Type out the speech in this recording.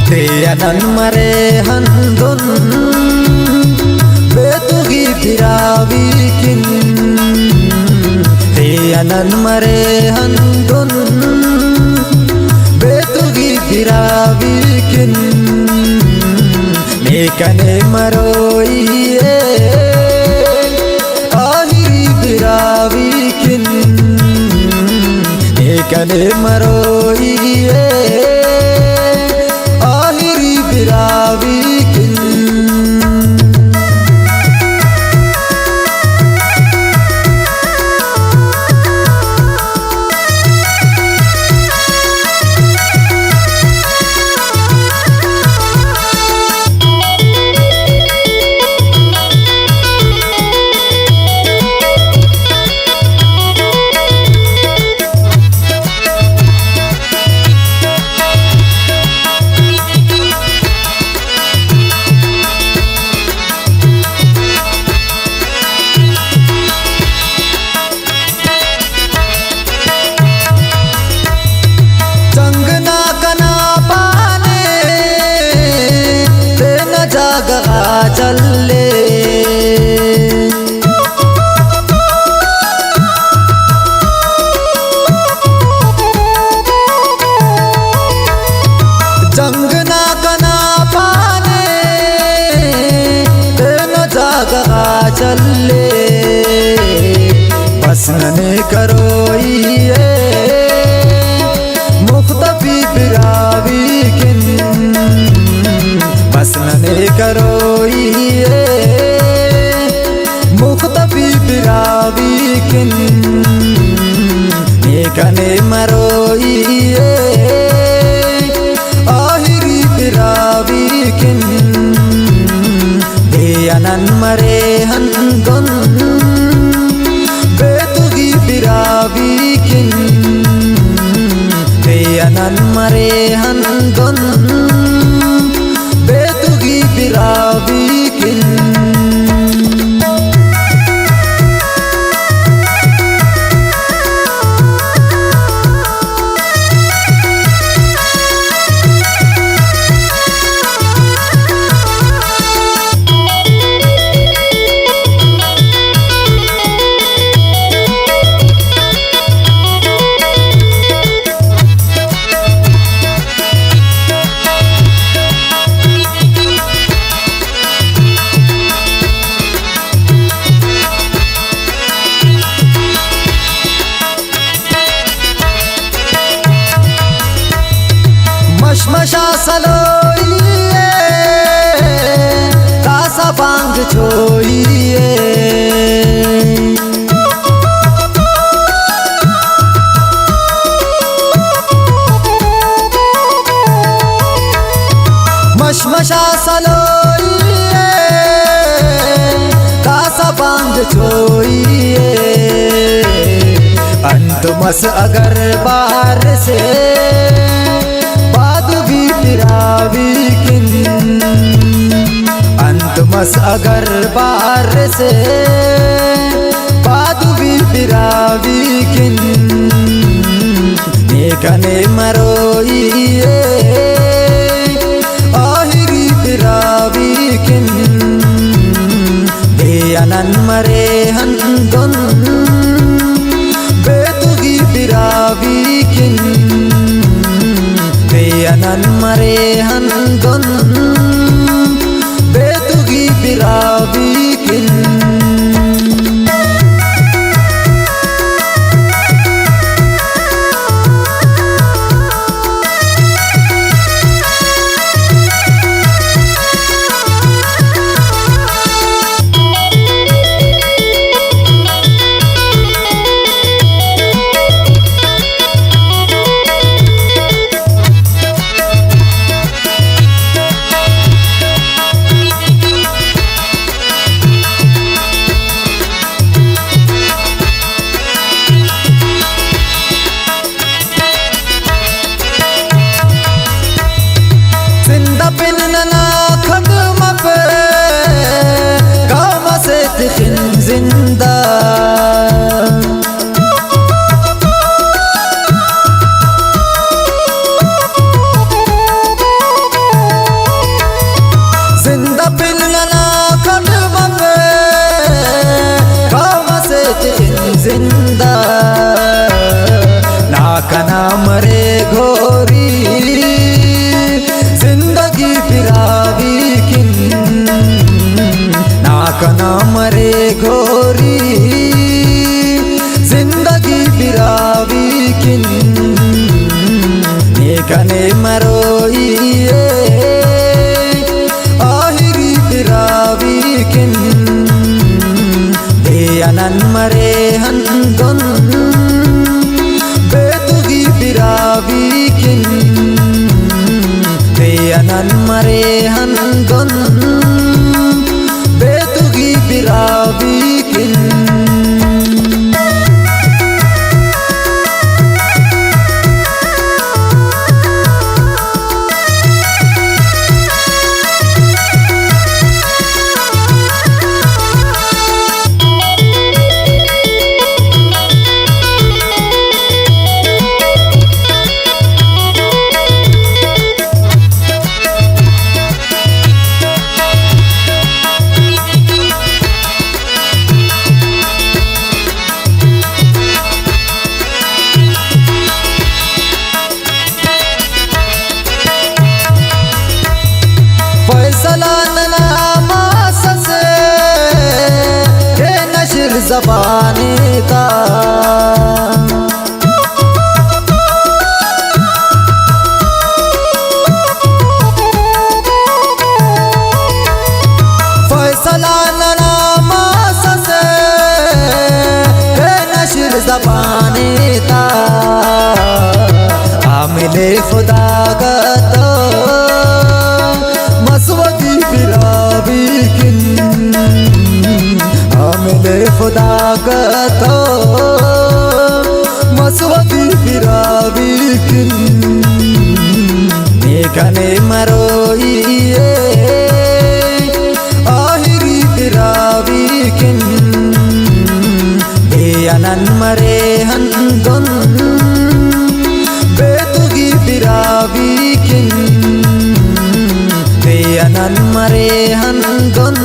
Deyanan mare handun betugi pirawikin. Deyanan mare handun betugi pirawikin. Mekane maroiye ahiri pirawikin. Mekane maroiye pirawikin. चले जंग ना कना पाने तेनो जागा चले बस नने करोइए मुख्तफी पirawikin बस नने करोइए मुख्तफी pirawikin nekane maroiye ahiri pirawikin. Deyanan mare handun betugi pirawikin. Deyanan mare handun betugi pirawikin. मशमशा सलोइए कासा बांग छोइए मशमशा सलोइए कासा बांग छोइए अंतमस अगर बाहर से pirawikin. अंतमस अगर बार से बादुगी pirawikin. nekane maroiye ahiri pirawikin. Deyanan mare handun betugi pirawikin. Deyanan mare handun betugi pirawikin. beyanan marehan gon betugi birabikin ज़बाने का फैसला नामा से नशर ज़बाने का आमिले खुदा का तो मसवदी बिराबिकिन आमिले खुदा का तो मसवदी बिराबिकिन नेकने मरोइए आहिरी बिराबिकिन बेयानन मरेहन गन बेतुगी बिराबिकिन बेयानन मरेहन गन